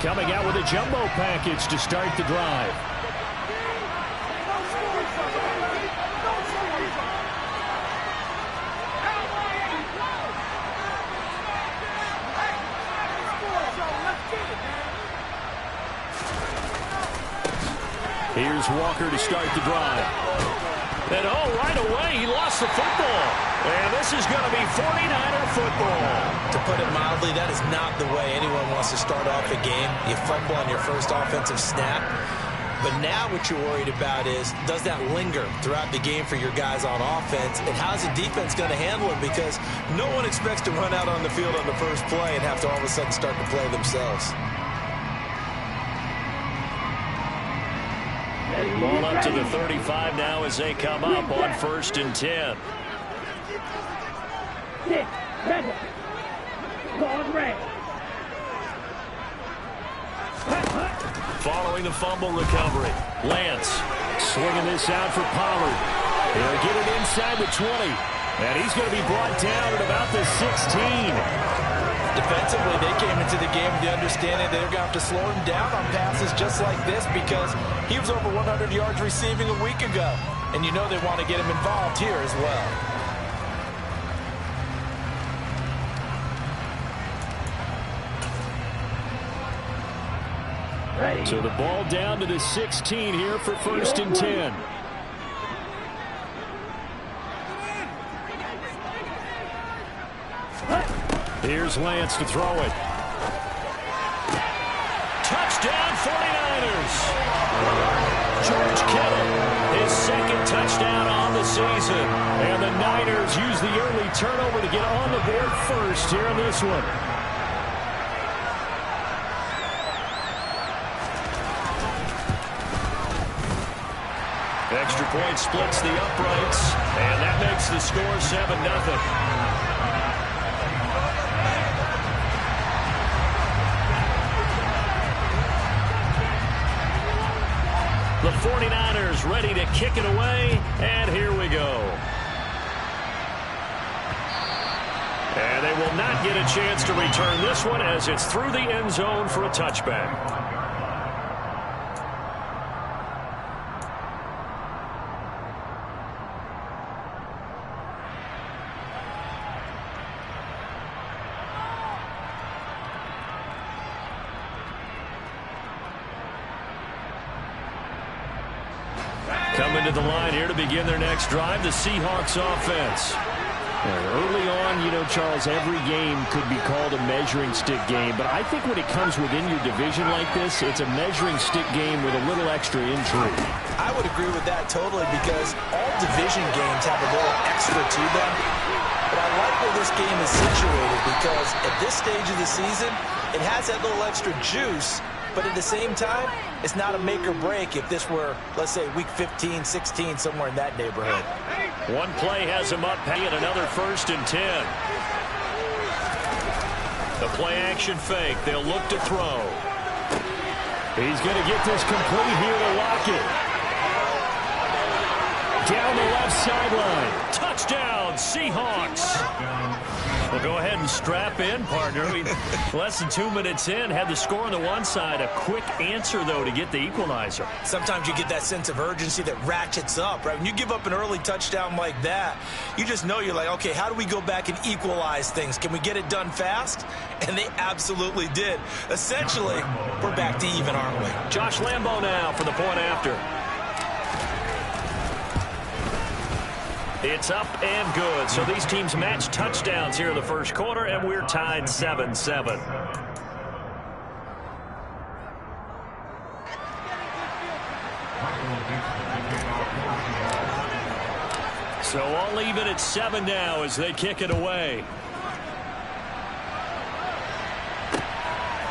coming out with a jumbo package to start the drive. Here's Walker to start the drive. And right away, he lost the football. And this is going to be 49er football. To put it mildly, that is not the way anyone wants to start off a game. You fumble on your first offensive snap. But now what you're worried about is, does that linger throughout the game for your guys on offense? And how's the defense going to handle it? Because no one expects to run out on the field on the first play and have to all of a sudden start to play themselves. Ball up to the 35 now as they come up on 1st and 10. Following the fumble recovery, Lance swinging this out for Pollard. He'll get it inside the 20. And he's going to be brought down at about the 16. Defensively, they came into the game with the understanding they're going to have to slow him down on passes just like this because he was over 100 yards receiving a week ago. And you know they want to get him involved here as well. So the ball down to the 16 here for 1st and 10. Here's Lance to throw it. Touchdown 49ers. George Kittle, his 2nd touchdown on the season. And the Niners use the early turnover to get on the board first here in this one. Extra point splits the uprights, and that makes the score 7-0. The 49ers ready to kick it away, and here we go. And they will not get a chance to return this one as it's through the end zone for a touchback. Coming to the line here to begin their next drive, the Seahawks offense. Early on, you know, Charles, every game could be called a measuring stick game, but I think when it comes within your division like this, it's a measuring stick game with a little extra intrigue. I would agree with that totally because all division games have a little extra to them. But I like where this game is situated because at this stage of the season, it has that little extra juice. But at the same time, it's not a make or break if this were, let's say, week 15, 16, somewhere in that neighborhood. One play has him up, and another 1st and 10. The play action fake. They'll look to throw. He's going to get this complete here to Lockett. Down the left sideline. Touchdown, Seahawks. Well, go ahead and strap in, partner. I mean, less than 2 minutes in, had the score on the one side. A quick answer, though, to get the equalizer. Sometimes you get that sense of urgency that ratchets up, right? When you give up an early touchdown like that, you just know you're like, okay, how do we go back and equalize things? Can we get it done fast? And they absolutely did. Essentially, we're back to even, aren't we? Josh Lambo now for the point after. It's up and good. So these teams match touchdowns here in the first quarter, and we're tied 7-7. So all even at 7 now as they kick it away.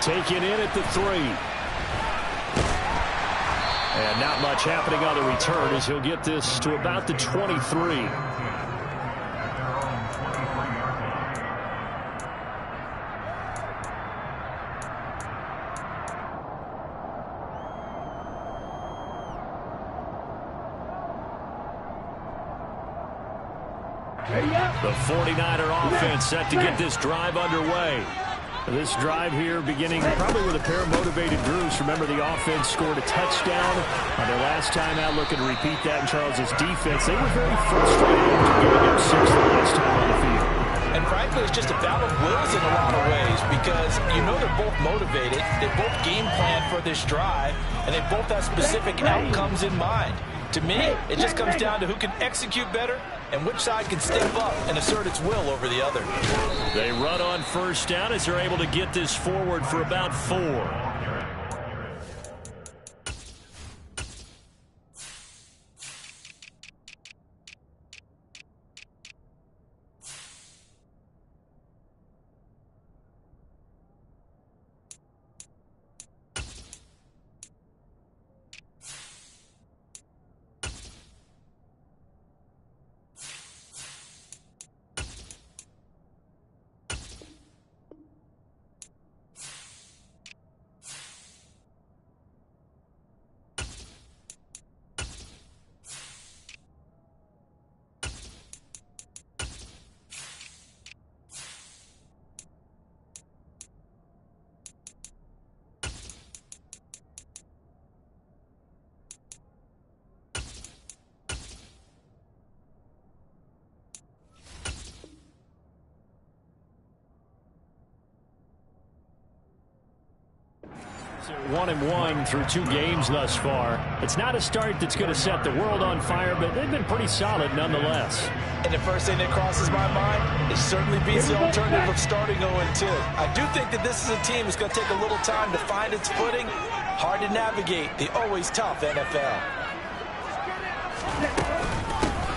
Taken in at the 3. And not much happening on the return as he'll get this to about the 23. The 49er offense set to get this drive underway. This drive here beginning probably with a pair of motivated Bruce. Remember, the offense scored a touchdown on their last time out. Looking to repeat that in Charles's defense. They were very frustrated after giving up 6 the last time on the field. And frankly, it's just a battle of wills in a lot of ways because you know they're both motivated. They both game plan for this drive, and they both have specific outcomes in mind. To me, it just comes down to who can execute better and which side can step up and assert its will over the other. They run on first down as they're able to get this forward for about 4. They're 1-1 through 2 games thus far. It's not a start that's going to set the world on fire, but they've been pretty solid nonetheless. And the first thing that crosses my mind, it certainly beats the alternative of starting 0-2. I do think that this is a team that's going to take a little time to find its footing. Hard to navigate the always tough NFL.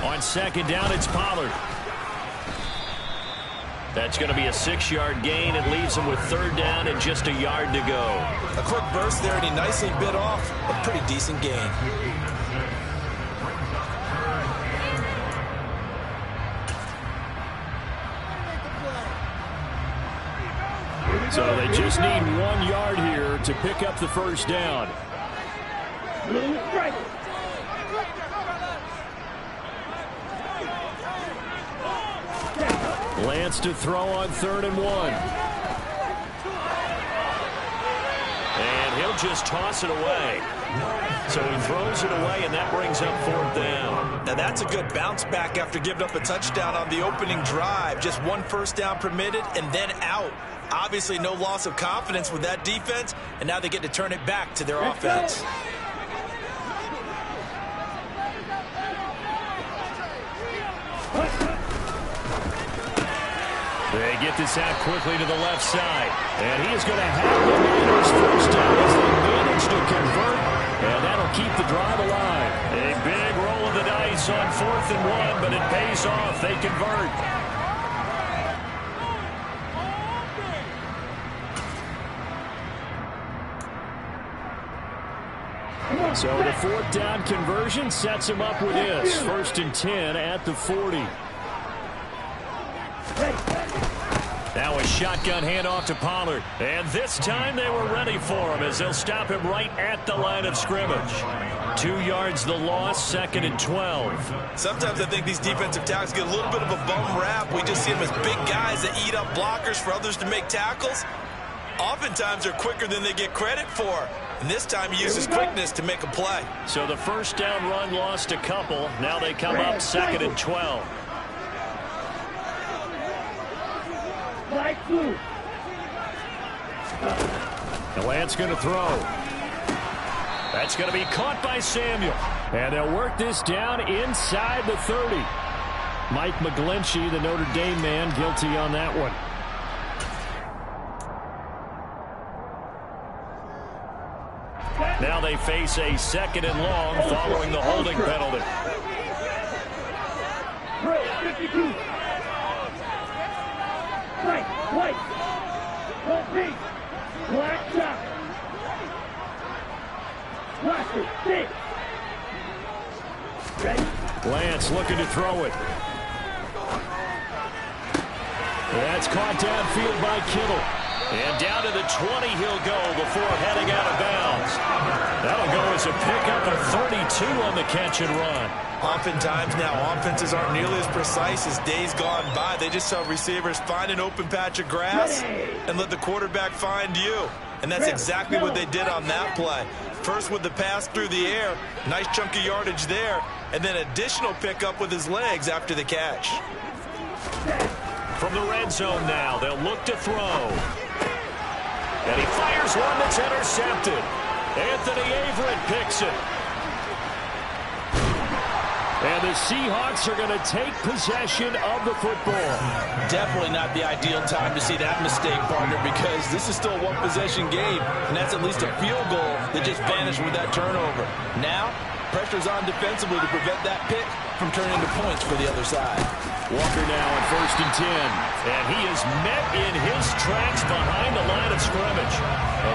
On second down, it's Pollard. That's going to be a 6-yard gain. It leaves him with 3rd down and just a yard to go. A quick burst there, and he nicely bit off a pretty decent gain. So they just need 1 yard here to pick up the first down. Lance to throw on 3rd and 1. And he'll just toss it away. So he throws it away, and that brings up 4th down. Now that's a good bounce back after giving up a touchdown on the opening drive. Just 1 first down permitted and then out. Obviously no loss of confidence with that defense, and now they get to turn it back to their offense. They get this out quickly to the left side. And he is going to have the Niners first down as they manage to convert. And that'll keep the drive alive. A big roll of the dice on 4th and 1, but it pays off. They convert. So the 4th down conversion sets him up with this. 1st and 10 at the 40. Now a shotgun handoff to Pollard. And this time they were ready for him as they'll stop him right at the line of scrimmage. 2 yards the loss, 2nd and 12. Sometimes I think these defensive tackles get a little bit of a bum rap. We just see them as big guys that eat up blockers for others to make tackles. Oftentimes they're quicker than they get credit for. And this time he uses quickness to make a play. So the first down run lost a couple. Now they come up 2nd and 12. The Lance going to throw. That's going to be caught by Samuel. And they'll work this down inside the 30. Mike McGlinchey, the Notre Dame man, guilty on that one. Now they face a 2nd and long following the holding penalty. Lance looking to throw it. That's caught downfield by Kittle. And down to the 20 he'll go before heading out of bounds. That'll go as a pickup of 32 on the catch and run. Oftentimes now, offenses aren't nearly as precise as days gone by. They just tell receivers, find an open patch of grass and let the quarterback find you. And that's exactly what they did on that play. First with the pass through the air, nice chunk of yardage there, and then additional pickup with his legs after the catch. From the red zone now, they'll look to throw. And he fires one that's intercepted. Anthony Averett picks it. And the Seahawks are going to take possession of the football. Definitely not the ideal time to see that mistake, partner, because this is still a one-possession game, and that's at least a field goal that just vanished with that turnover. Now, pressure's on defensively to prevent that pick from turning into points for the other side. Walker now on 1st and 10. And he is met in his tracks behind the line of scrimmage.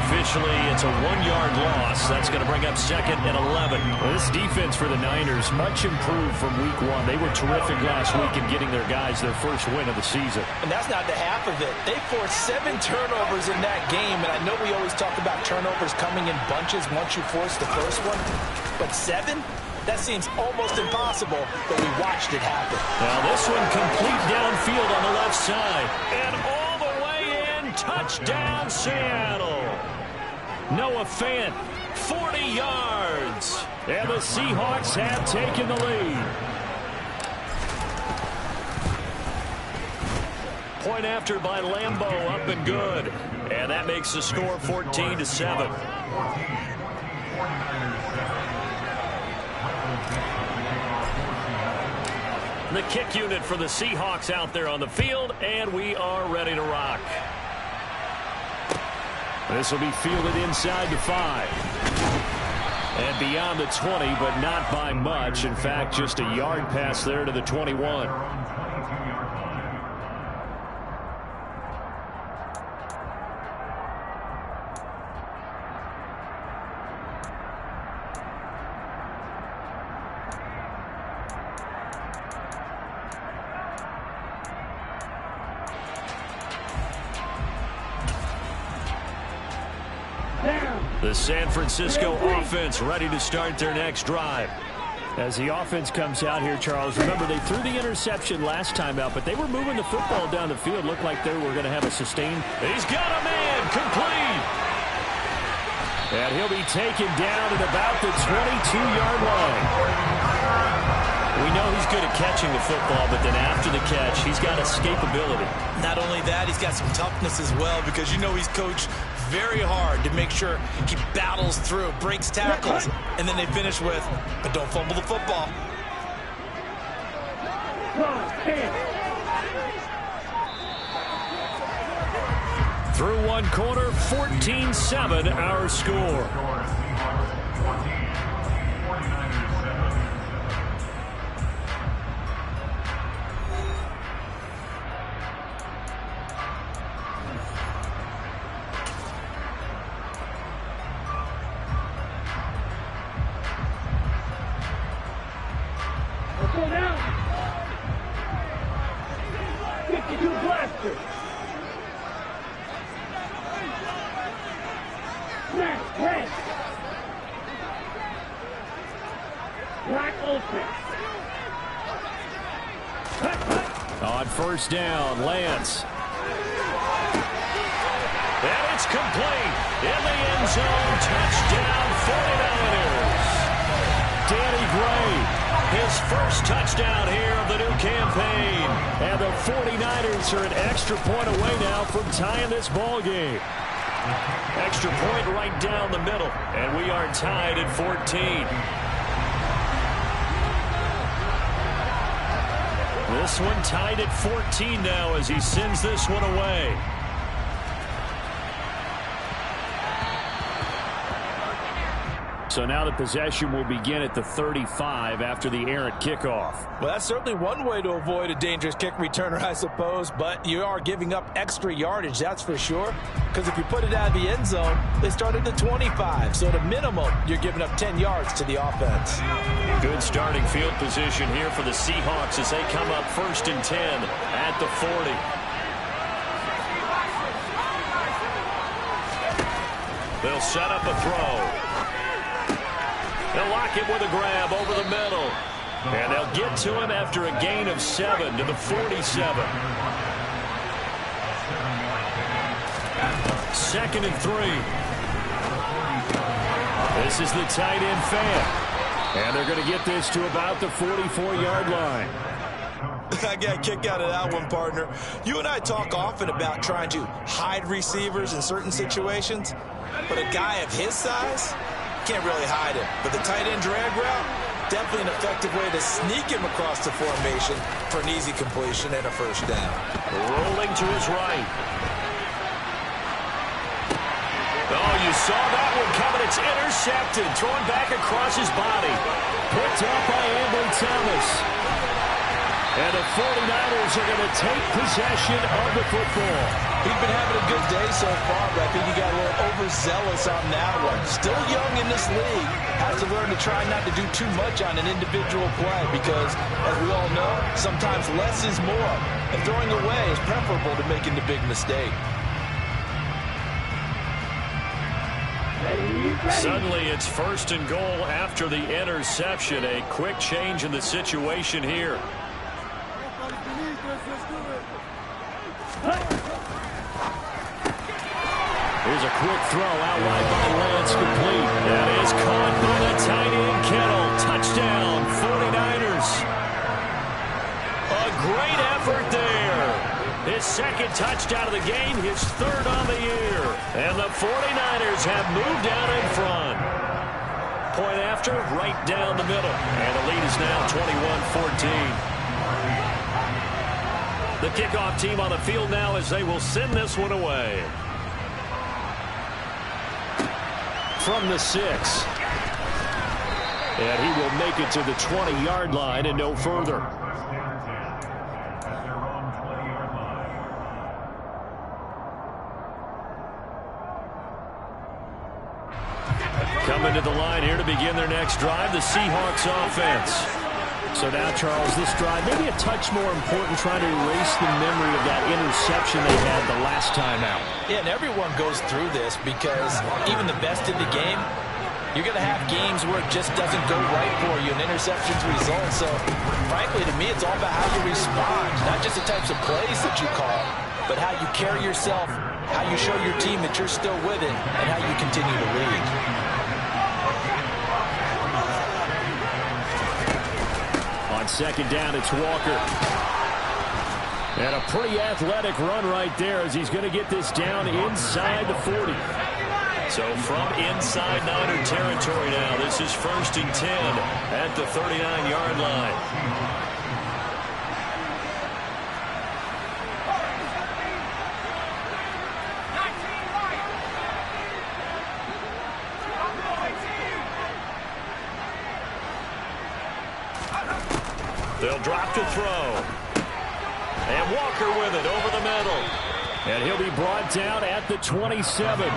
Officially, it's a 1-yard loss. That's going to bring up 2nd and 11. Well, this defense for the Niners, much improved from week 1. They were terrific last week in getting their guys their first win of the season. And that's not the half of it. They forced 7 turnovers in that game. And I know we always talk about turnovers coming in bunches once you force the first one. But 7? That seems almost impossible, but we watched it happen. Now this one complete downfield on the left side. And all the way in, touchdown Seattle. Noah Fant, 40 yards. And the Seahawks have taken the lead. Point after by Lambo, up and good. And that makes the score 14-7. The kick unit for the Seahawks out there on the field, and we are ready to rock. This will be fielded inside the 5. And beyond the 20, but not by much. In fact, just a yard pass there to the 21. The San Francisco offense ready to start their next drive. As the offense comes out here, Charles, remember they threw the interception last time out, but they were moving the football down the field. Looked like they were going to have a sustained. He's got a man, complete. And he'll be taken down at about the 22-yard line. We know he's good at catching the football, but then after the catch, he's got escapability. Not only that, he's got some toughness as well, because you know he's coached very hard to make sure he battles through, breaks tackles, and then they finish with, but don't fumble the football. Through one quarter, 14-7 our score. On 1st down, Lance. And it's complete. In the end zone, touchdown 49ers. Danny Gray, his first touchdown here of the new campaign. And the 49ers are an extra point away now from tying this ball game. Extra point right down the middle. And we are tied at 14. This one tied at 14 now as he sends this one away. So now the possession will begin at the 35 after the errant kickoff. Well, that's certainly one way to avoid a dangerous kick returner, I suppose, but you are giving up extra yardage, that's for sure. Because if you put it out of the end zone, they start at the 25. So at a minimum, you're giving up 10 yards to the offense. Good starting field position here for the Seahawks as they come up 1st and 10 at the 40. They'll set up a throw. They'll lock it with a grab over the middle. And they'll get to him after a gain of 7 to the 47. 2nd and 3. This is the tight end fan. And they're going to get this to about the 44-yard line. I got a kick out of that one, partner. You and I talk often about trying to hide receivers in certain situations, but a guy of his size can't really hide him. But the tight end drag route, definitely an effective way to sneak him across the formation for an easy completion and a first down. Rolling to his right. Oh, you saw that one coming. It's intercepted. Thrown back across his body. Picked up by Ambry Thomas. And the 49ers are going to take possession of the football. He's been having a good day so far, but I think he got a little overzealous on that one. Still young in this league. Has to learn to try not to do too much on an individual play because, as we all know, sometimes less is more. And throwing away is preferable to making the big mistake. Suddenly it's 1st and goal after the interception. A quick change in the situation here. Here's a quick throw out wide by Lance, complete. That is caught by the tight end Kittle. Touchdown, 49ers. A great effort there. His 2nd touchdown of the game, his 3rd on the year. And the 49ers have moved out in front. Point after, right down the middle. And the lead is now 21-14. The kickoff team on the field now as they will send this one away. From the 6. And he will make it to the 20-yard line and no further. Coming to the line here to begin their next drive, the Seahawks offense. So now, Charles, this drive maybe a touch more important, trying to erase the memory of that interception they had the last time out. Yeah, and everyone goes through this because even the best in the game, you're going to have games where it just doesn't go right for you, and interceptions result. So, frankly, to me, it's all about how you respond, not just the types of plays that you call, but how you carry yourself, how you show your team that you're still with it, and how you continue to lead. On 2nd down, it's Walker. And a pretty athletic run right there as he's going to get this down inside the 40. So from inside Niner territory now, this is 1st and 10 at the 39-yard line. They'll drop to throw. And Walker with it over the middle. And he'll be brought down at the 27.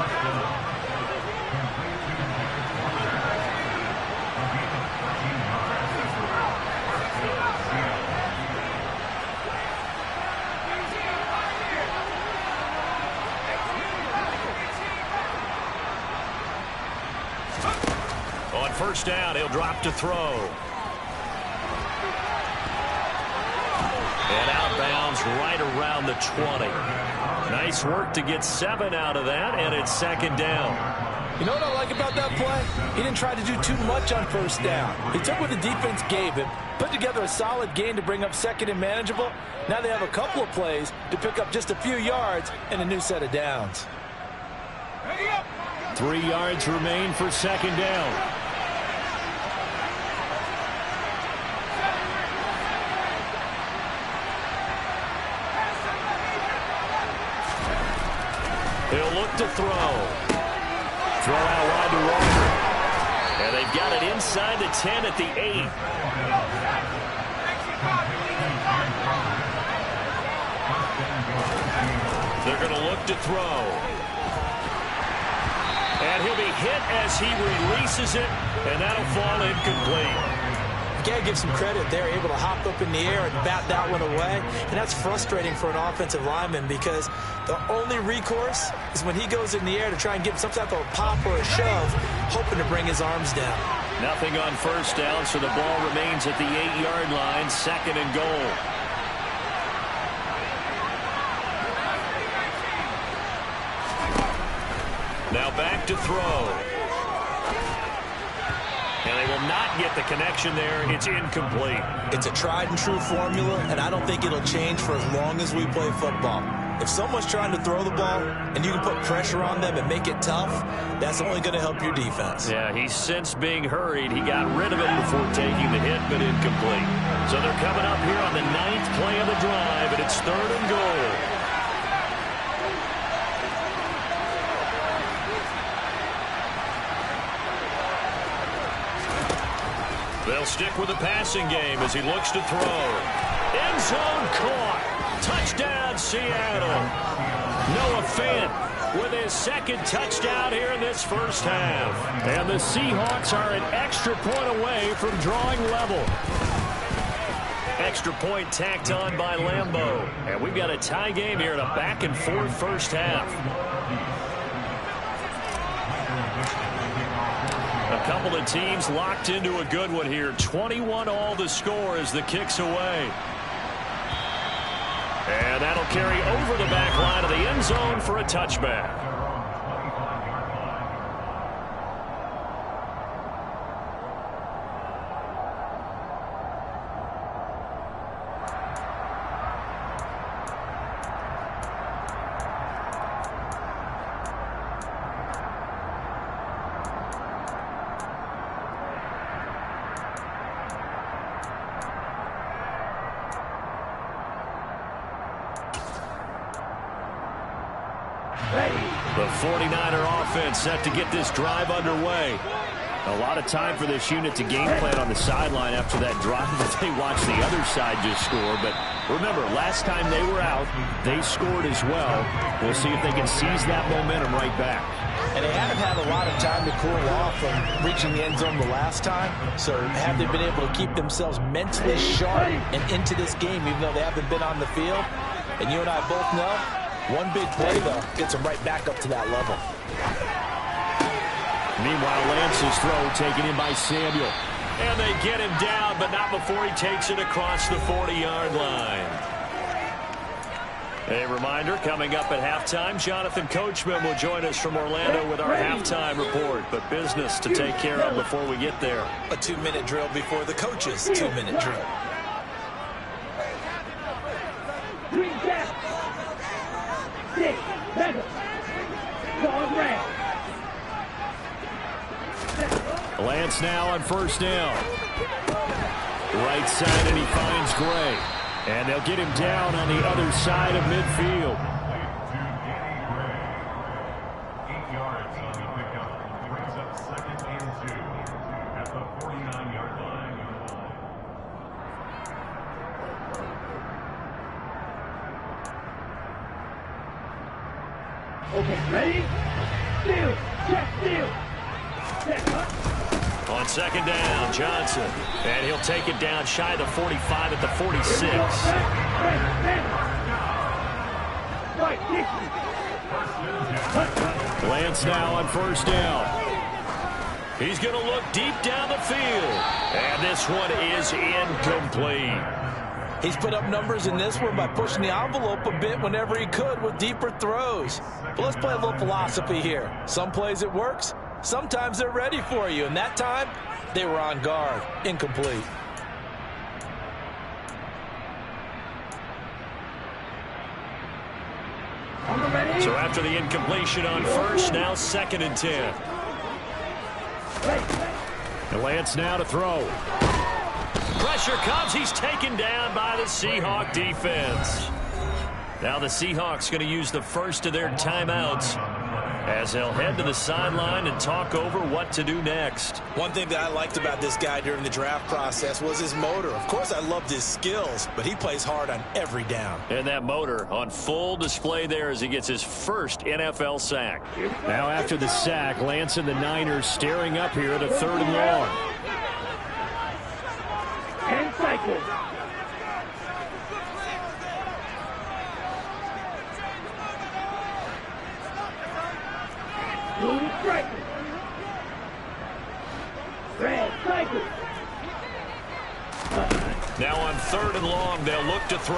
On 1st down, he'll drop to throw. And outbounds right around the 20. Nice work to get 7 out of that, and it's 2nd down. You know what I like about that play? He didn't try to do too much on 1st down. He took what the defense gave him, put together a solid gain to bring up 2nd and manageable. Now they have a couple of plays to pick up just a few yards and a new set of downs. 3 yards remain for 2nd down. He'll look to throw. Throw out wide to Walker. And they've got it inside the 10 at the 8. They're going to look to throw. And he'll be hit as he releases it, and that'll fall incomplete. Got to give some credit there, able to hop up in the air and bat that one away. And that's frustrating for an offensive lineman because the only recourse is when he goes in the air to try and get some type of pop or a shove, hoping to bring his arms down. Nothing on first down, so the ball remains at the 8-yard line, 2nd and goal. Now back to throw. And they will not get the connection there. It's incomplete. It's a tried and true formula, and I don't think it'll change for as long as we play football. If someone's trying to throw the ball and you can put pressure on them and make it tough, that's only going to help your defense. Yeah, he's sensed being hurried. He got rid of it before taking the hit, but incomplete. So they're coming up here on the 9th play of the drive, and it's 3rd and goal. They'll stick with the passing game as he looks to throw. End zone caught. Touchdown, Seattle. Noah Fant with his 2nd touchdown here in this first half. And the Seahawks are an extra point away from drawing level. Extra point tacked on by Lambeau. And we've got a tie game here in a back-and-forth first half. A couple of teams locked into a good one here. 21-all the score as the kick's away. And that'll carry over the back line of the end zone for a touchback. The 49er offense set to get this drive underway. A lot of time for this unit to game plan on the sideline after that drive that they watched the other side just score. But remember, last time they were out, they scored as well. We'll see if they can seize that momentum right back. And they haven't had a lot of time to cool off from reaching the end zone the last time. So have they been able to keep themselves mentally sharp and into this game even though they haven't been on the field? And you and I both know, one big play, though, gets them right back up to that level. Meanwhile, Lance's throw taken in by Samuel. And they get him down, but not before he takes it across the 40-yard line. A reminder, coming up at halftime, Jonathan Coachman will join us from Orlando with our halftime report. But business to take care of before we get there. A 2-minute drill before the coach's 2-minute drill. Lance now on first down. Right side, and he finds Gray. And they'll get him down on the other side of midfield. 8 yards on the pickup. Brings up 2nd and 2 at the 49-yard line. Okay, ready? Steal! Check, steal! On 2nd down, Johnson. And he'll take it down shy of the 45 at the 46. Lance now on first down. He's going to look deep down the field. And this one is incomplete. He's put up numbers in this one by pushing the envelope a bit whenever he could with deeper throws. But let's play a little philosophy here. Some plays it works. Sometimes they're ready for you, and that time, they were on guard. Incomplete. So after the incompletion on first, now 2nd and 10. And Lance now to throw. Pressure comes. He's taken down by the Seahawk defense. Now the Seahawks going to use the first of their timeouts as they'll head to the sideline and talk over what to do next. One thing that I liked about this guy during the draft process was his motor. Of course, I loved his skills, but he plays hard on every down. And that motor on full display there as he gets his first NFL sack. Now after the sack, Lance and the Niners staring up here at a 3rd and long. 10 cycles. Blue striker. Red. Now on 3rd and long, they'll look to throw.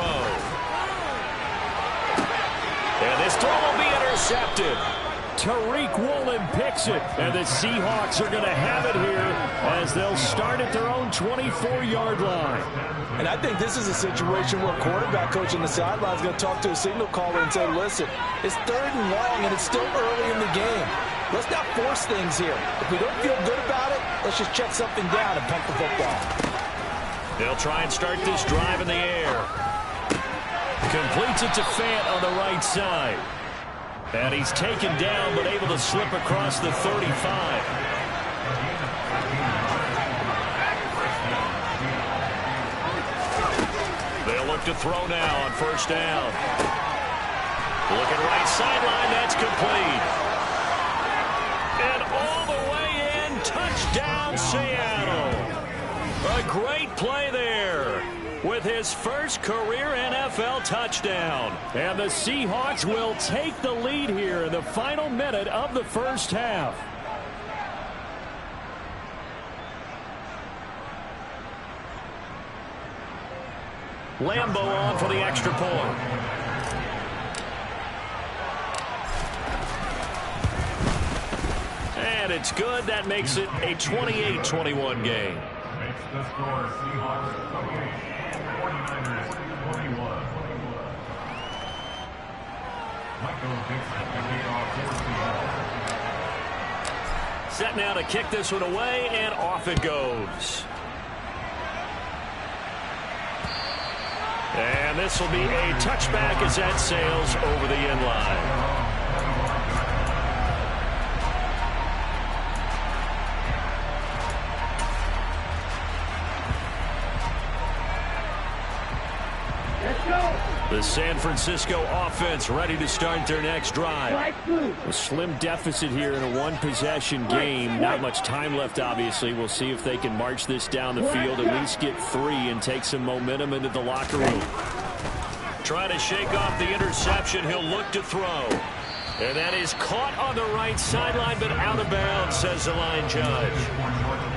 And this throw will be intercepted. Tariq Woolen picks it, and the Seahawks are going to have it here as they'll start at their own 24-yard line. And I think this is a situation where quarterback coach on the sideline is going to talk to a signal caller and say, listen, it's 3rd and long, and it's still early in the game. Let's not force things here. If we don't feel good about it, let's just check something down and punt the football. They'll try and start this drive in the air. Completes it to Fant on the right side. And he's taken down, but able to slip across the 35. They'll look to throw now on 1st down. Looking right sideline, that's complete. And all the way in, touchdown Seattle. A great play there with his first career NFL touchdown. And the Seahawks will take the lead here in the final minute of the first half. Lambeau on for the extra point. And it's good. That makes it a 28-21 game. Makes the score Seahawks 28, 49ers 21. Michael Dixon to kick off for Seattle. Set now to kick this one away, and off it goes. And this will be a touchback as that sails over the end line. The San Francisco offense ready to start their next drive. A slim deficit here in a one-possession game. Not much time left, obviously. We'll see if they can march this down the field, at least get 3 and take some momentum into the locker room. Trying to shake off the interception. He'll look to throw. And that is caught on the right sideline, but out of bounds, says the line judge.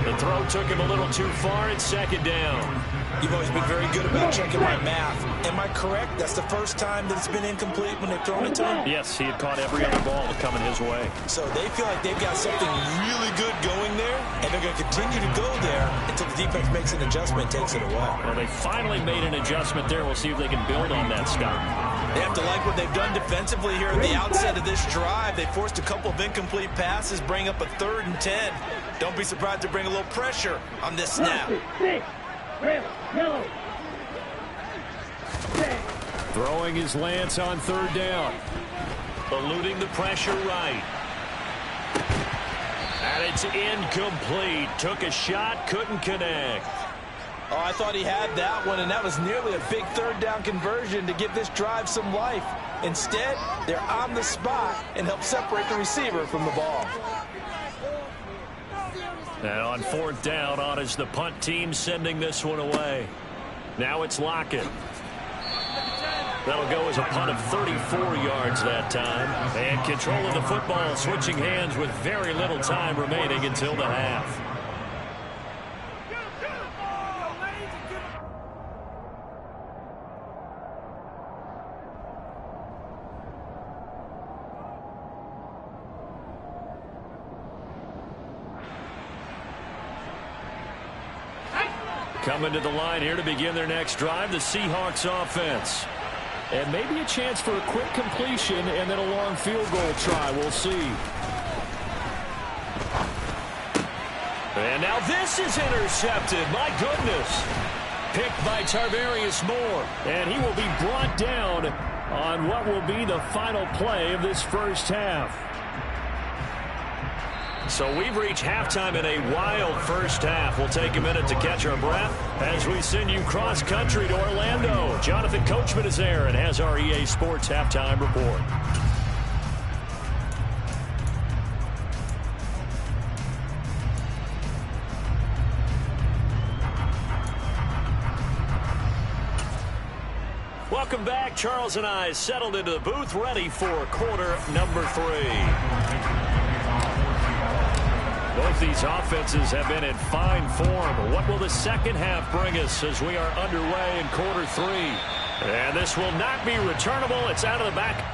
The throw took him a little too far. It's 2nd down. You've always been very good about checking my math. Am I correct? That's the first time that it's been incomplete when they've thrown it to him? Yes, he had caught every other ball coming his way. So they feel like they've got something really good going there, and they're going to continue to go there until the defense makes an adjustment and takes it away. Well, they finally made an adjustment there. We'll see if they can build on that stuff. They have to like what they've done defensively here at the outset of this drive. They forced a couple of incomplete passes, bring up a 3rd and 10. Don't be surprised to bring a little pressure on this snap. Throwing his Lance on 3rd down. Eluding the pressure right. And it's incomplete. Took a shot, couldn't connect. Oh, I thought he had that one, and that was nearly a big 3rd down conversion to give this drive some life. Instead, they're on the spot and help separate the receiver from the ball. And on 4th down, on is the punt team sending this one away. Now it's Lockett. That'll go as a punt of 34 yards that time. And control of the football switching hands with very little time remaining until the half. Coming to the line here to begin their next drive, the Seahawks offense. And maybe a chance for a quick completion and then a long field goal try. We'll see. And now this is intercepted. My goodness. Picked by Tarvarius Moore. And he will be brought down on what will be the final play of this first half. So we've reached halftime in a wild first half. We'll take a minute to catch our breath as we send you cross-country to Orlando. Jonathan Coachman is there and has our EA Sports halftime report. Welcome back. Charles and I settled into the booth, ready for quarter number 3. Both these offenses have been in fine form. What will the second half bring us as we are underway in quarter three? And this will not be returnable. It's out of the back.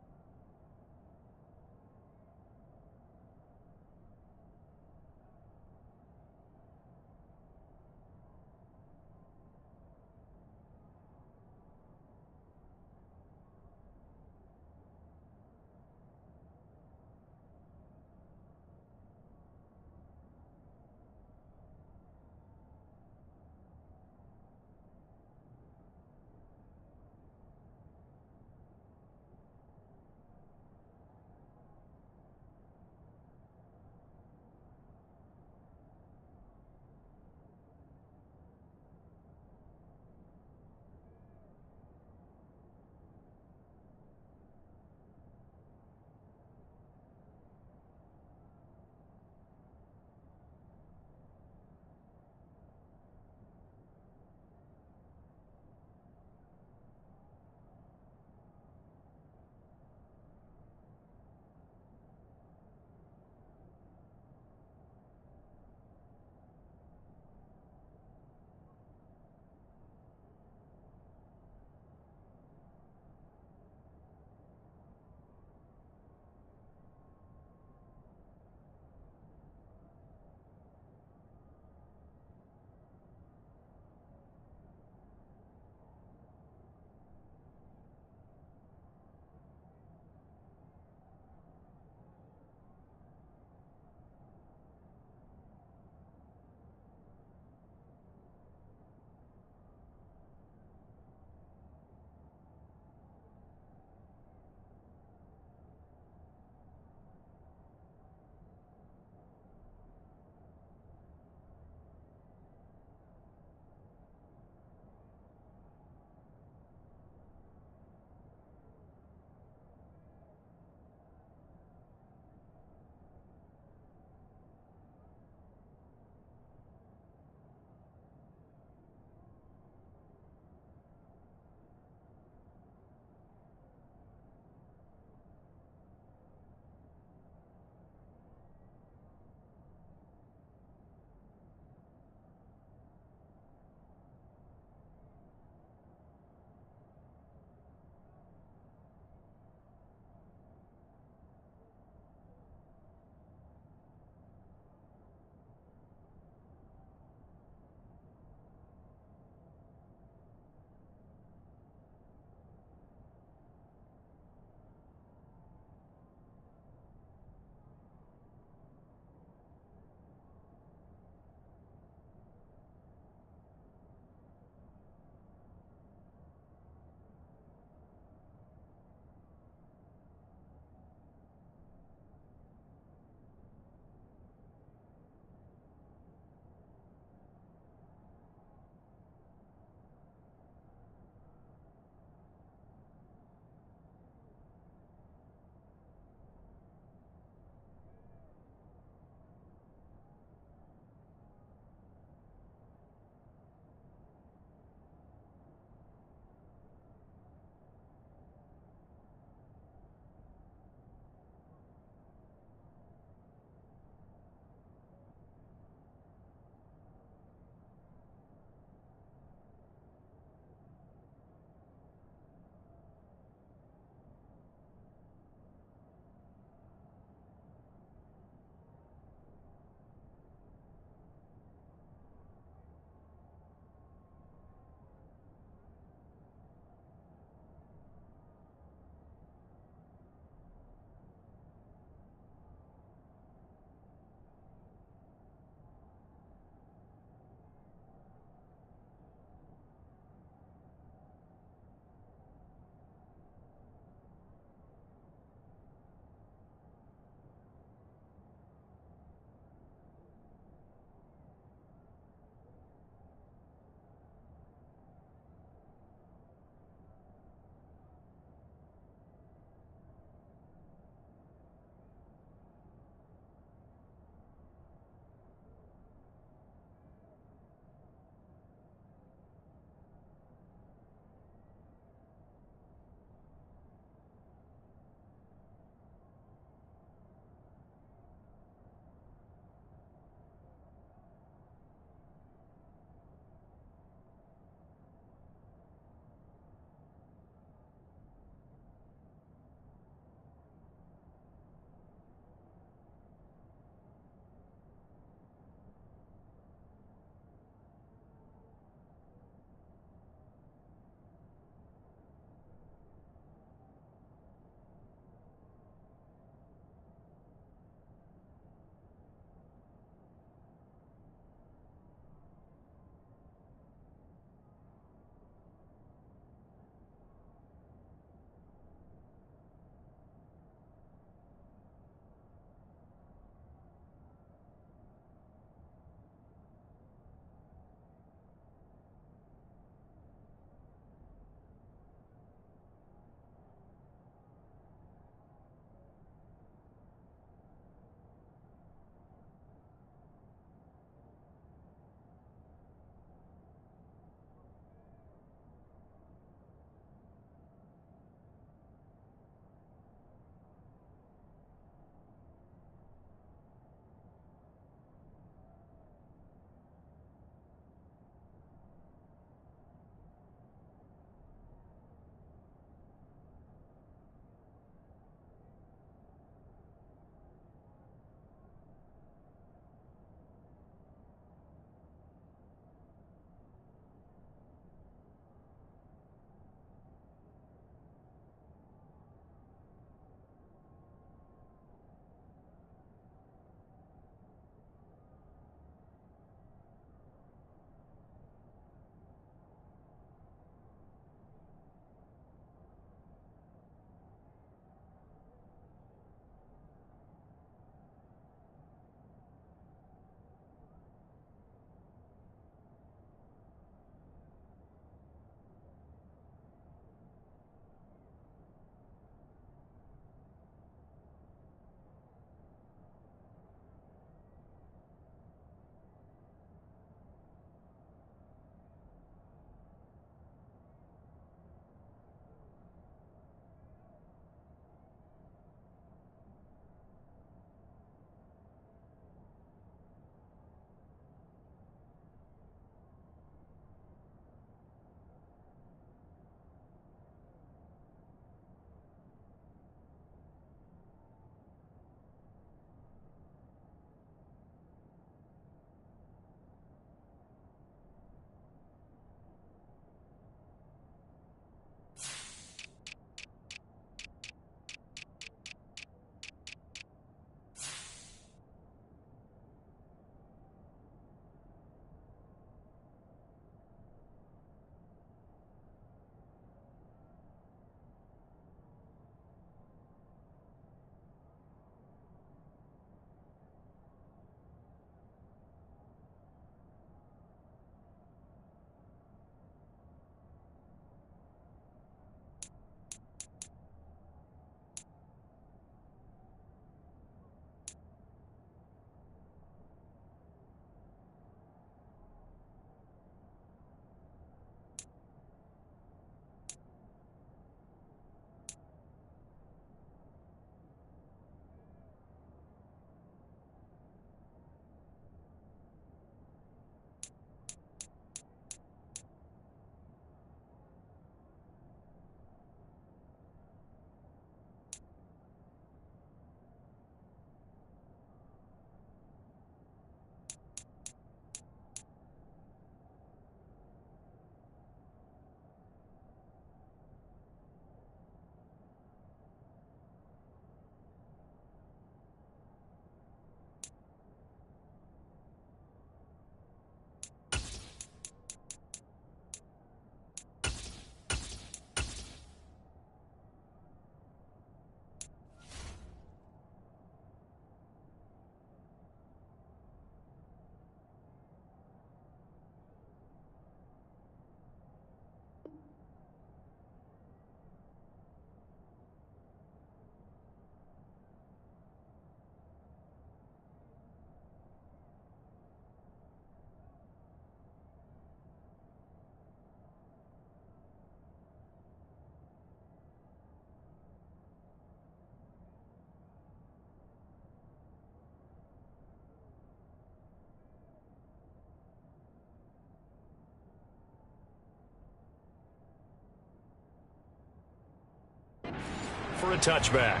for a touchback.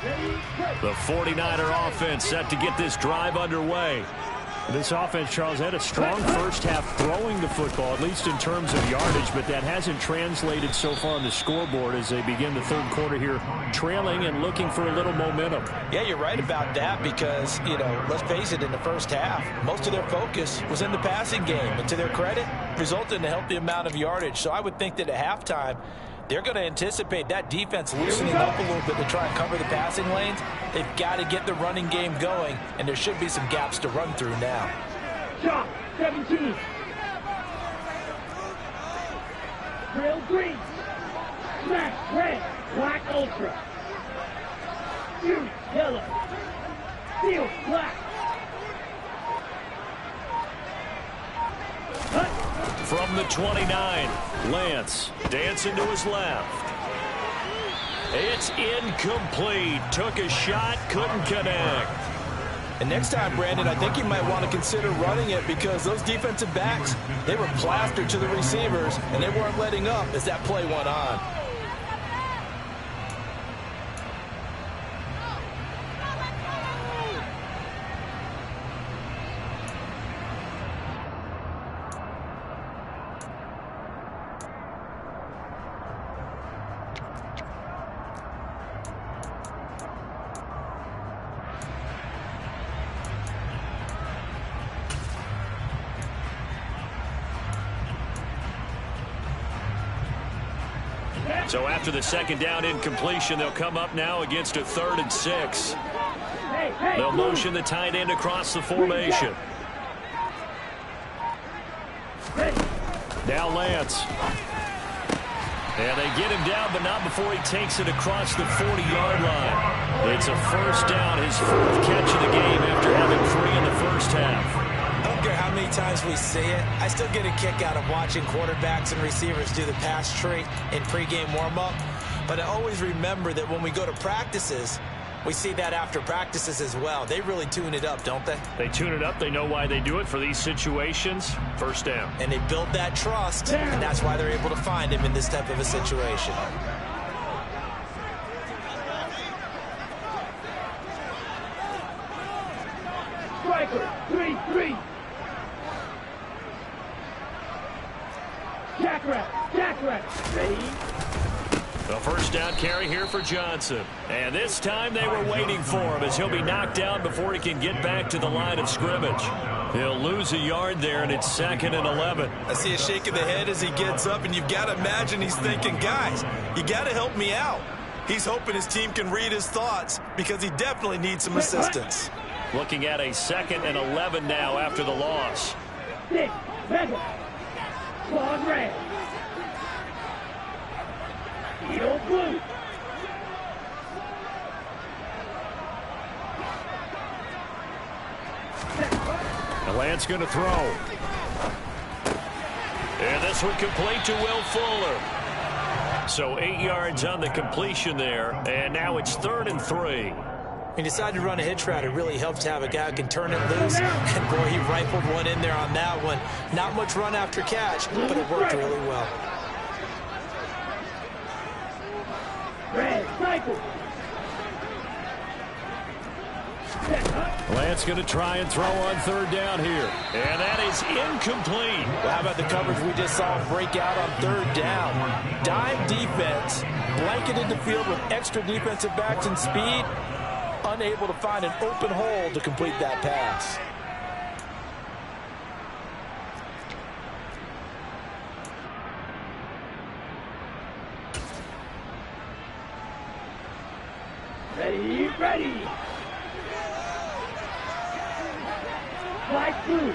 The 49er offense set to get this drive underway. This offense, Charles, had a strong first half throwing the football, at least in terms of yardage, but that hasn't translated so far on the scoreboard as they begin the third quarter here, trailing and looking for a little momentum. Yeah, you're right about that because, let's face it, in the first half, most of their focus was in the passing game. And to their credit, resulted in a healthy amount of yardage. So I would think that at halftime, they're going to anticipate that defense loosening up a little bit to try and cover the passing lanes. They've got to get the running game going, and there should be some gaps to run through now. Shot 17. Drill green. Smash red. Black ultra. Fury yellow. Steel black. From the 29, Lance dancing to his left. It's incomplete. Took a shot, couldn't connect. And next time, Brandon, I think you might want to consider running it because those defensive backs, they were plastered to the receivers, and they weren't letting up as that play went on. So after the second down incompletion, they'll come up now against a 3rd and 6. They'll motion the tight end across the formation. Now Lance. And they get him down, but not before he takes it across the 40-yard line. It's a first down, his 4th catch of the game after having 3 in the first half. I don't care how many times we see it. I still get a kick out of watching quarterbacks and receivers do the pass tree in pregame warm-up. But I always remember that when we go to practices, we see that after practices as well. They really tune it up, don't they? They tune it up. They know why they do it for these situations. First down. And they build that trust, and that's why they're able to find him in this type of a situation. Striker 3-3. Jackrabbit. Ready? The first down carry here for Johnson. And this time they were waiting for him as he'll be knocked down before he can get back to the line of scrimmage. He'll lose a yard there, and it's 2nd and 11. I see a shake of the head as he gets up, and you've got to imagine he's thinking, guys, you got to help me out. He's hoping his team can read his thoughts because he definitely needs some assistance. Looking at a 2nd and 11 now after the loss. 6. Mega. Claws red. Heel blue. And Lance going to throw. And this one complete to Will Fuller. So 8 yards on the completion there. And now it's 3rd and 3. He decided to run a hitch route. It really helps to have a guy who can turn it loose. And, boy, he rifled one in there on that one. Not much run after catch, but it worked really well. Red cycle. Lance going to try and throw on 3rd down here. And that is incomplete. Well, how about the coverage we just saw break out on 3rd down? Dime defense, blanketed the field with extra defensive backs and speed, unable to find an open hole to complete that pass. Ready. Black, blue.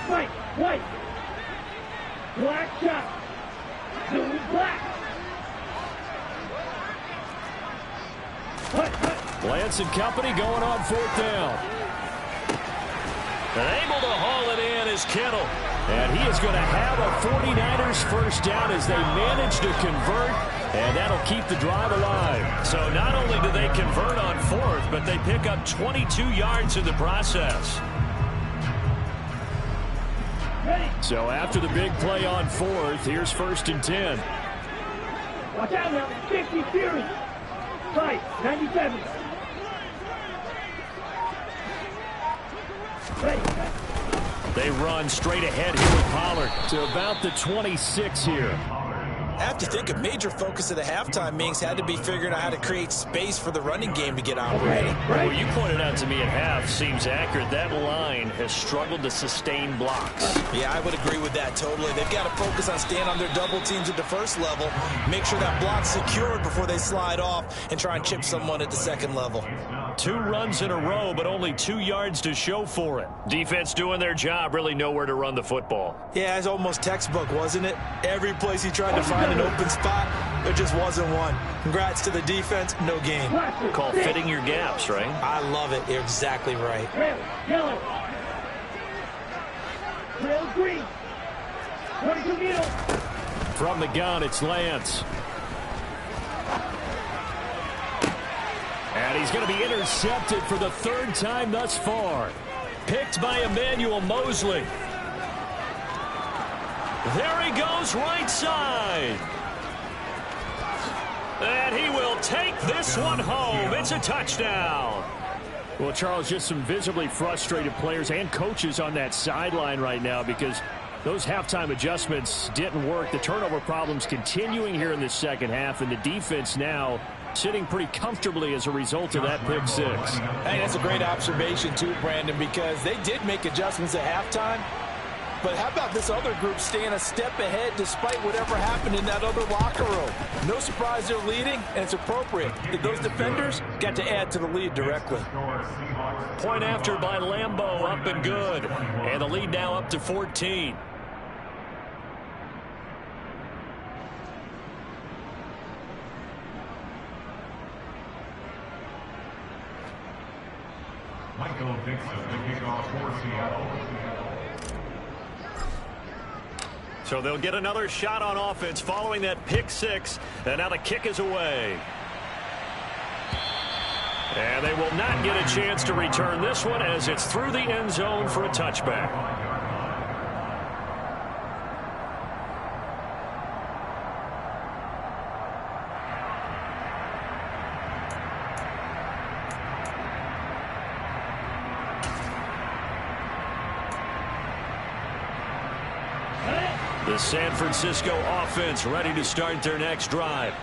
White. Black shot. Blue, black. Lance and company going on 4th down. And able to haul it in is Kittle. And he is going to have a 49ers first down as they manage to convert. And that'll keep the drive alive. So not only do they convert on 4th, but they pick up 22 yards in the process. So after the big play on 4th, here's 1st and 10. Watch out now, 50 Fury. Fight, 97. Ready. They run straight ahead here with Pollard to about the 26 here. I have to think a major focus of the halftime meetings had to be figuring out how to create space for the running game to get operating. Well, you pointed out to me at half seems accurate. That line has struggled to sustain blocks. Yeah, I would agree with that totally. They've got to focus on staying on their double teams at the first level, make sure that block's secured before they slide off and try and chip someone at the second level. 2 runs in a row, but only 2 yards to show for it. Defense doing their job, really nowhere to run the football. Yeah, it's almost textbook, wasn't it? Every place he tried to find an open spot, there just wasn't one. Congrats to the defense, no gain. Call fitting your gaps, right? I love it. You're exactly right. Red, yellow. Red, green. 22 middle. From the gun, it's Lance. And he's going to be intercepted for the 3rd time thus far. Picked by Emmanuel Mosley. There he goes, right side. And he will take this one home. It's a touchdown. Well, Charles, just some visibly frustrated players and coaches on that sideline right now because those halftime adjustments didn't work. The turnover problems continuing here in the second half, and the defense now sitting pretty comfortably as a result of that pick 6. Hey, that's a great observation too, Brandon, because they did make adjustments at halftime. But how about this other group staying a step ahead despite whatever happened in that other locker room? No surprise they're leading, and it's appropriate. Those defenders got to add to the lead directly. Point after by Lambeau, up and good. And the lead now up to 14. Michael Dixon, the kickoff for Seattle. So they'll get another shot on offense following that pick 6. And now the kick is away. And they will not get a chance to return this one as it's through the end zone for a touchback. The San Francisco offense ready to start their next drive.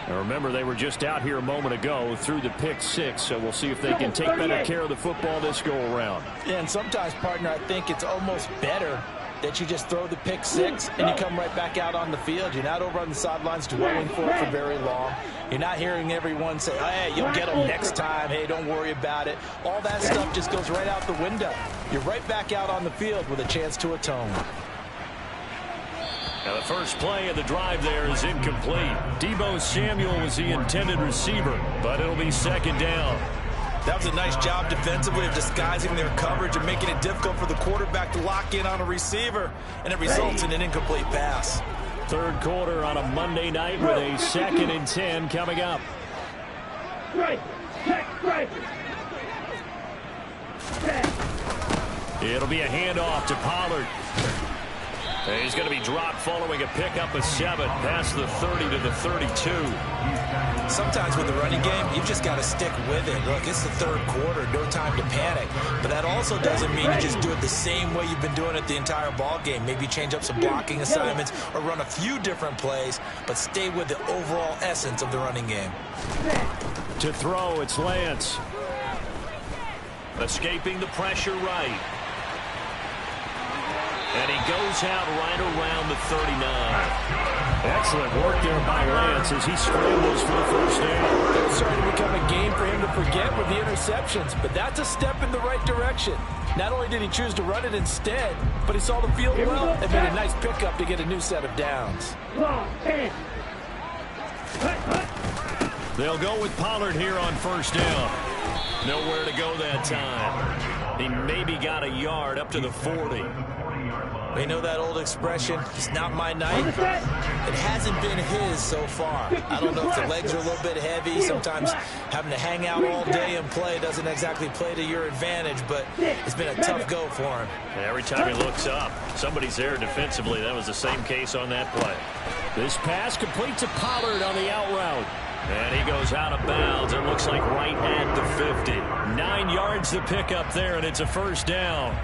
Now remember, they were just out here a moment ago through the pick 6, so we'll see if they can take better care of the football this go around. Yeah, and sometimes, partner, I think it's almost better that you just throw the pick 6 and you come right back out on the field. You're not over on the sidelines dwelling for it for very long. You're not hearing everyone say, oh, hey, you'll get them next time. Hey, don't worry about it. All that stuff just goes right out the window. You're right back out on the field with a chance to atone. Now the first play of the drive there is incomplete. Deebo Samuel was the intended receiver, but it'll be second down. That was a nice job defensively of disguising their coverage and making it difficult for the quarterback to lock in on a receiver, and it results in an incomplete pass. Third quarter on a Monday night with a 2nd and 10 coming up. Strike. Check strike. It'll be a handoff to Pollard. And he's going to be dropped following a pickup of 7 past the 30 to the 32. Sometimes with the running game, you've just got to stick with it. Look, it's the third quarter, no time to panic. But that also doesn't mean you just do it the same way you've been doing it the entire ball game. Maybe change up some blocking assignments or run a few different plays, but stay with the overall essence of the running game. To throw, it's Lance. Escaping the pressure right. And he goes out right around the 39. Excellent work there by Lance as he scrambles for the first down. It's starting to become a game for him to forget with the interceptions, but that's a step in the right direction. Not only did he choose to run it instead, but he saw the field well and made a nice pickup to get a new set of downs. They'll go with Pollard here on first down. Nowhere to go that time. He maybe got a yard up to the 40. We know that old expression, it's not my night. It hasn't been his so far. I don't know if the legs are a little bit heavy. Sometimes having to hang out all day and play doesn't exactly play to your advantage, but it's been a tough go for him. Every time he looks up, somebody's there defensively. That was the same case on that play. This pass complete to Pollard on the out route. And he goes out of bounds. It looks like right at the 50. 9 yards to pick up there, and it's a first down.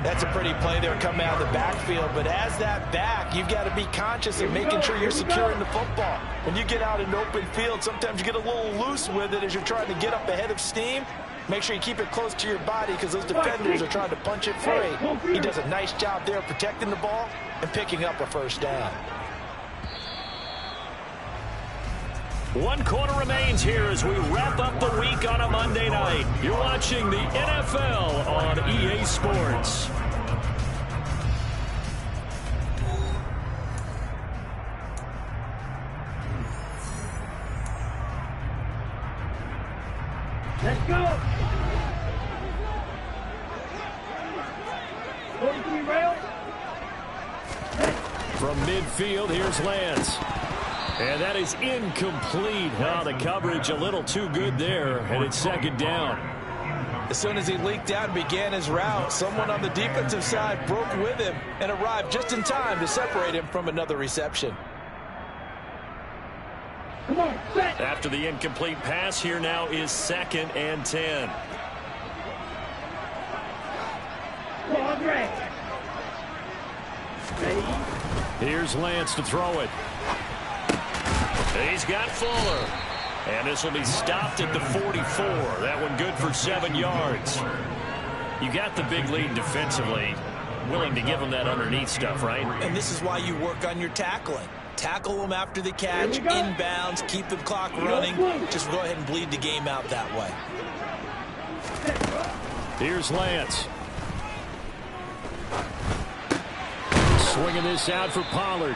That's a pretty play there coming out of the backfield. But as that back, you've got to be conscious of making sure you're securing the football. When you get out in open field, sometimes you get a little loose with it as you're trying to get up ahead of steam. Make sure you keep it close to your body because those defenders are trying to punch it free. He does a nice job there protecting the ball and picking up a first down. 1 quarter remains here as we wrap up the week on a Monday night. You're watching the NFL on EA Sports. Let's go. 43 rail. From midfield, here's Lance. And that is incomplete. Oh, the coverage a little too good there, and it's second down. As soon as he leaked out and began his route, someone on the defensive side broke with him and arrived just in time to separate him from another reception. Come on, set. After the incomplete pass, here now is 2nd and 10. Ball drag. Ready. Here's Lance to throw it. He's got Fuller. And this will be stopped at the 44. That one good for 7 yards. You got the big lead defensively. Willing to give them that underneath stuff, right? And this is why you work on your tackling. Tackle them after the catch, inbounds, keep the clock running. Just go ahead and bleed the game out that way. Here's Lance. Swinging this out for Pollard.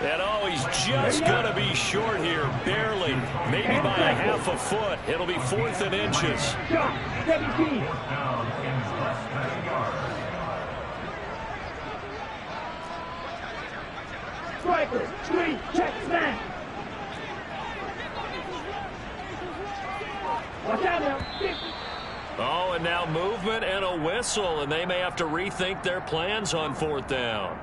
And oh, he's just going to be short here, barely, maybe by a half a foot. It'll be 4th and inches. Shot. 17. Striker. Screen. Check. Smash. Watch out now. 6. Oh, and now movement and a whistle, and they may have to rethink their plans on 4th down.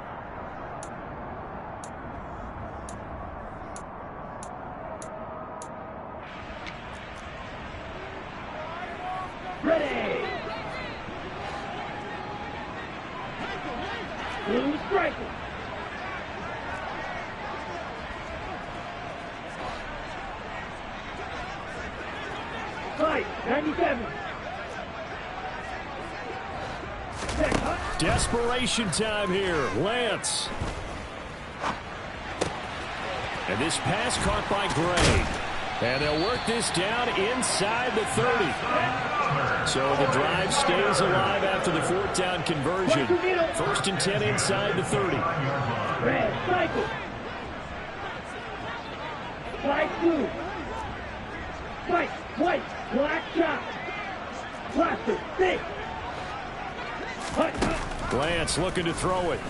Ready. Blue striker. Fight. 97. Desperation time here. Lance. And this pass caught by Gray. And they'll work this down inside the 30. So the drive stays alive after the 4th down conversion. 1st and 10 inside the 30. Red cycle. White blue. White, white, black chop. Blaster, thick. Lance looking to throw it.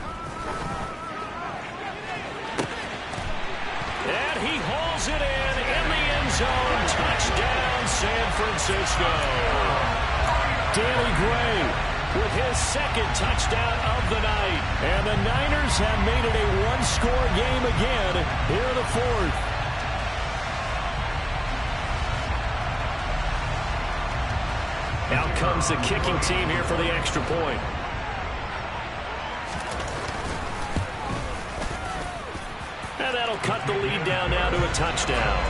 And he hauls it in the end zone. Touchdown, San Francisco. Danny Gray with his 2nd touchdown of the night. And the Niners have made it a one-score game again here in the 4th. Out comes the kicking team here for the extra point. And that'll cut the lead down now to a touchdown.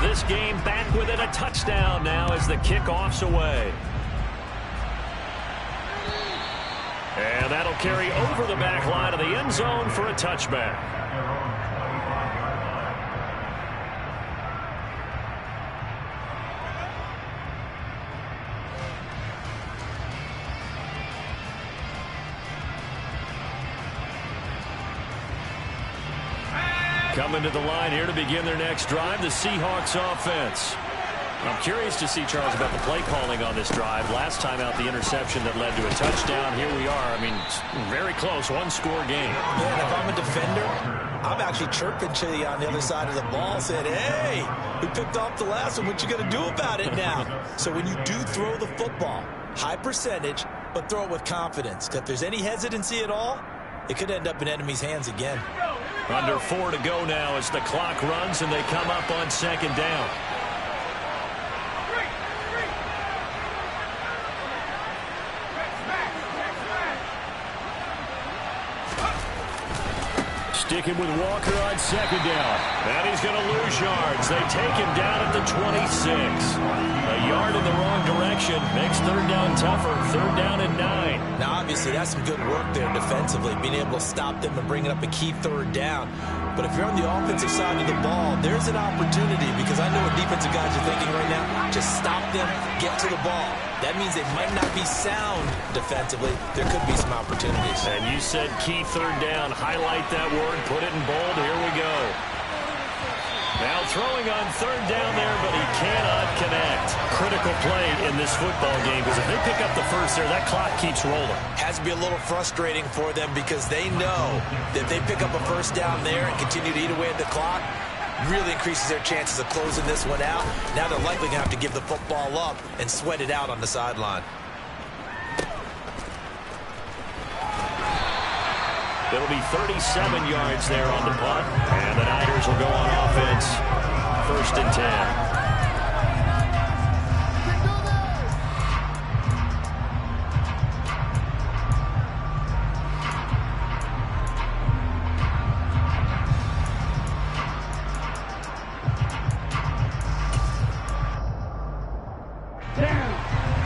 This game back within a touchdown now as the kickoff's away. And that'll carry over the back line of the end zone for a touchback. Coming to the line here to begin their next drive, the Seahawks offense. I'm curious to see, Charles, about the play calling on this drive. Last time out, the interception that led to a touchdown. Here we are. I mean, very close, one-score game. Yeah, if I'm a defender, I'm actually chirping Chili on the other side of the ball, saying, hey, we picked off the last one. What you going to do about it now? So when you do throw the football, high percentage, but throw it with confidence. Because if there's any hesitancy at all, it could end up in enemy's hands again. Under 4 to go now as the clock runs and they come up on second down. Sticking with Walker on second down. And he's going to lose yards. They take him down at the 26. A yard in the wrong direction makes third down tougher. Third down and 9. Now, obviously, that's some good work there defensively, being able to stop them and bring it up a key third down. But if you're on the offensive side of the ball, there's an opportunity, because I know what defensive guys are thinking right now. Just stop them, get to the ball. That means they might not be sound defensively. There could be some opportunities. And you said key third down. Highlight that word. Put it in bold. Here we go. Now throwing on third down there, but he cannot connect. Critical play in this football game, because if they pick up the first there, that clock keeps rolling. Has to be a little frustrating for them, because they know that if they pick up a first down there and continue to eat away at the clock, really increases their chances of closing this one out. Now they're likely going to have to give the football up and sweat it out on the sideline. It'll be 37 yards there on the punt. And the Niners will go on offense. First and 10.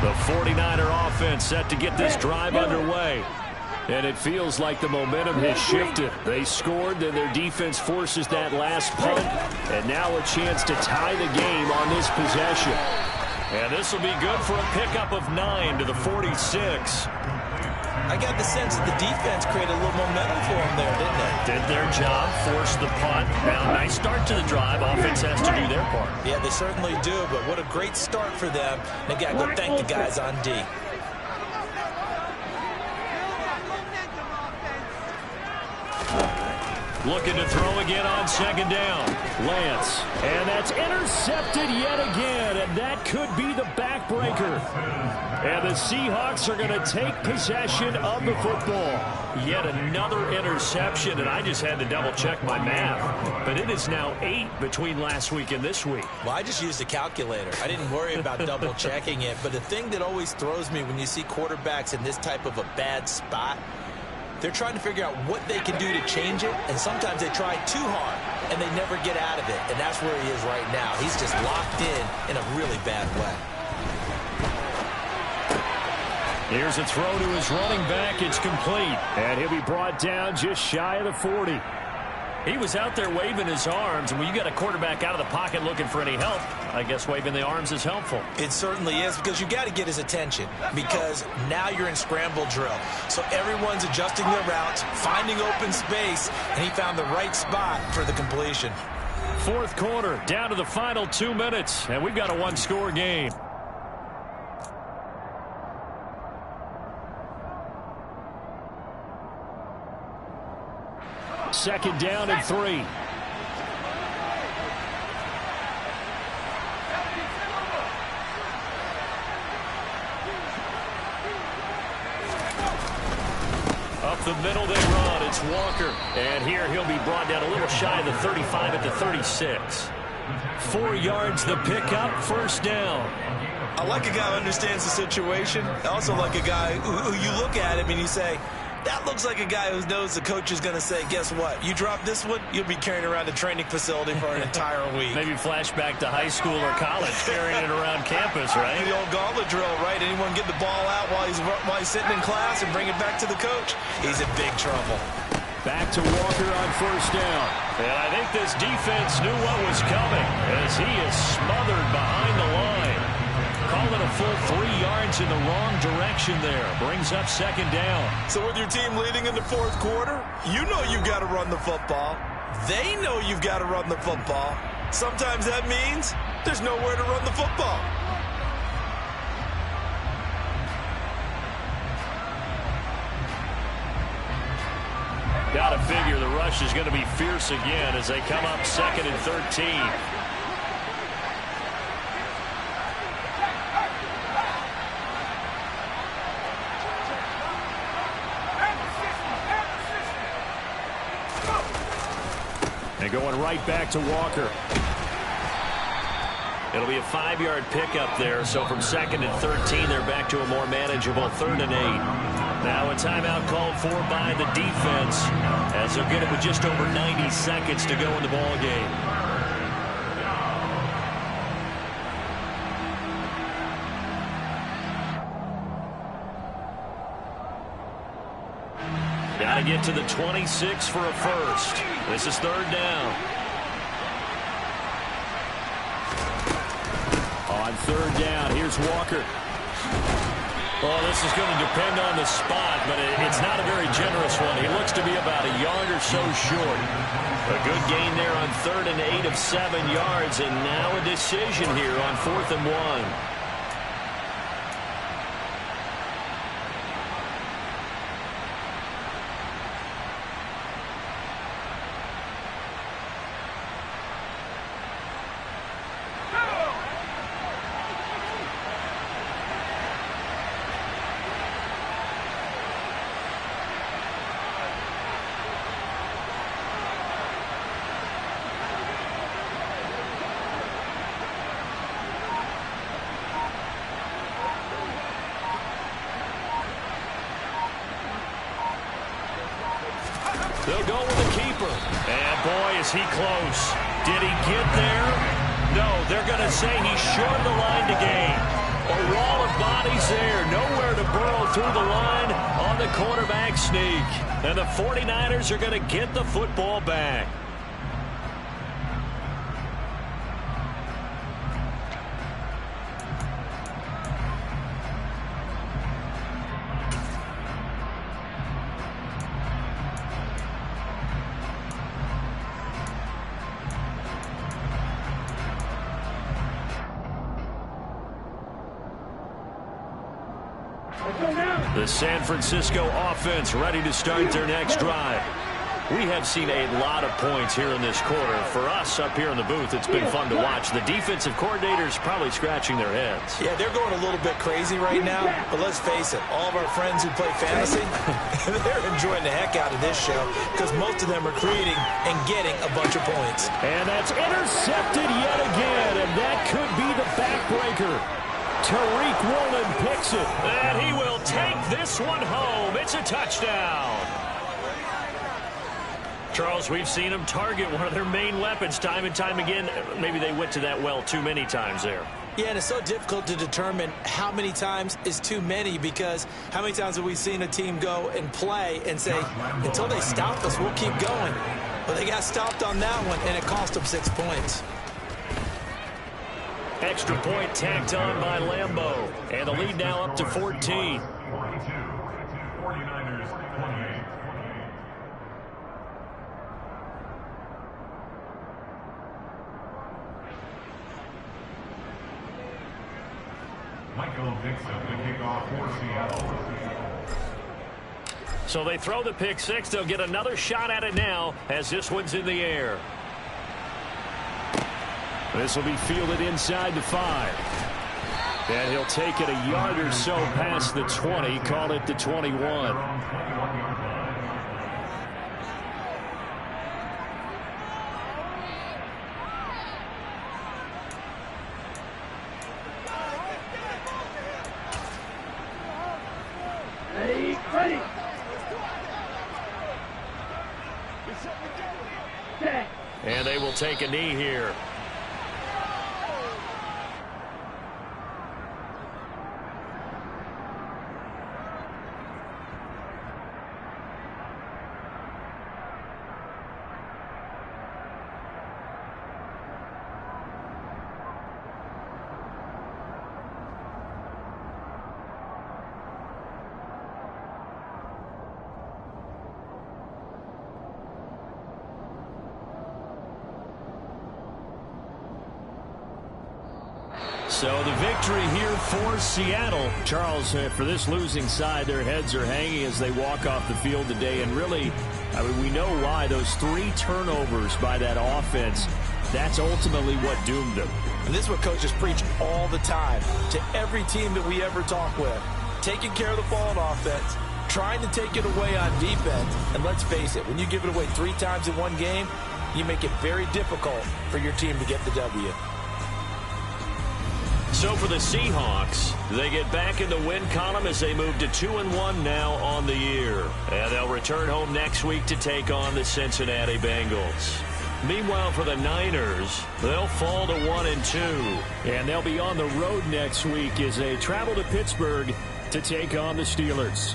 The 49er offense set to get this drive underway. And it feels like the momentum has shifted. They scored, then their defense forces that last punt. And now a chance to tie the game on this possession. And this will be good for a pickup of 9 to the 46. I got the sense that the defense created a little momentum for them there, didn't they? Did their job, forced the punt. Now, nice start to the drive. Offense has to do their part. Yeah, they certainly do, but what a great start for them. They got to go thank the guys on D. Looking to throw again on second down. Lance. And that's intercepted yet again. And that could be the backbreaker. And the Seahawks are going to take possession of the football. Yet another interception. And I just had to double check my math. But it is now 8 between last week and this week. Well, I just used a calculator. I didn't worry about double checking it. But the thing that always throws me when you see quarterbacks in this type of a bad spot, they're trying to figure out what they can do to change it, and sometimes they try too hard, and they never get out of it, and that's where he is right now. He's just locked in a really bad way. Here's a throw to his running back. It's complete, and he'll be brought down just shy of the 40. He was out there waving his arms, and when you got a quarterback out of the pocket looking for any help, I guess waving the arms is helpful. It certainly is, because you got to get his attention, because now you're in scramble drill. So everyone's adjusting their routes, finding open space, and he found the right spot for the completion. Fourth quarter, down to the final 2 minutes, and we've got a one-score game. Second down and 3. Up the middle they run. It's Walker. And here he'll be brought down a little shy of the 35 at the 36. 4 yards the pickup, first down. I like a guy who understands the situation. I also like a guy who you look at him and you say, that looks like a guy who knows the coach is going to say, guess what? You drop this one, you'll be carrying around a training facility for an entire week. Maybe flashback to high school or college, carrying it around campus, right? The old gauntlet drill, right? Anyone get the ball out while he's sitting in class and bring it back to the coach? He's in big trouble. Back to Walker on first down. And I think this defense knew what was coming as he is smothered behind the line. Call it a full 3 yards in the wrong direction there. Brings up second down. So with your team leading in the fourth quarter, you know you've got to run the football. They know you've got to run the football. Sometimes that means there's nowhere to run the football. Got to figure the rush is going to be fierce again as they come up 2nd and 13. And going right back to Walker. It'll be a 5-yard pickup there. So from 2nd and 13, they're back to a more manageable 3rd and 8. Now a timeout called for by the defense as they'll get it with just over 90 seconds to go in the ball game. Got to get to the 26 for a first. This is 3rd down. On 3rd down, here's Walker. Well, this is going to depend on the spot, but it's not a very generous one. He looks to be about a yard or so short. A good gain there on 3rd and 8 of 7 yards, and now a decision here on 4th and 1. They'll go with the keeper. And boy, is he close. Did he get there? No, they're going to say he short the line to gain. A wall of bodies there. Nowhere to burrow through the line on the quarterback sneak. And the 49ers are going to get the football back. The San Francisco offense ready to start their next drive. We have seen a lot of points here in this quarter. For us up here in the booth, it's been fun to watch. The defensive coordinators probably scratching their heads. Yeah, they're going a little bit crazy right now. But let's face it, all of our friends who play fantasy, they're enjoying the heck out of this show because most of them are creating and getting a bunch of points. And that's intercepted yet again, and that could be the backbreaker. Tariq Woolen picks it. And he will take this one home. It's a touchdown. Charles, we've seen them target one of their main weapons time and time again. Maybe they went to that well too many times there. Yeah, and it's so difficult to determine how many times is too many because how many times have we seen a team go and play and say, until they stop us, we'll keep going. But they got stopped on that one, and it cost them 6 points. Extra point tacked on by Lambeau. And the lead now up to 14. 42, 49ers 28. Michael Dixon, the kickoff for Seattle. So they throw the pick six. They'll get another shot at it now as this one's in the air. This will be fielded inside the 5. And he'll take it a yard or so past the 20, call it the 21. Ready. And they will take a knee here. So the victory here for Seattle. Charles, for this losing side, their heads are hanging as they walk off the field today. And really, I mean, we know why. Those 3 turnovers by that offense, that's ultimately what doomed them. And this is what coaches preach all the time to every team that we ever talk with. Taking care of the ball on offense, trying to take it away on defense. And let's face it, when you give it away 3 times in one game, you make it very difficult for your team to get the W. So for the Seahawks, they get back in the win column as they move to 2-1 now on the year. And they'll return home next week to take on the Cincinnati Bengals. Meanwhile, for the Niners, they'll fall to 1-2. And they'll be on the road next week as they travel to Pittsburgh to take on the Steelers.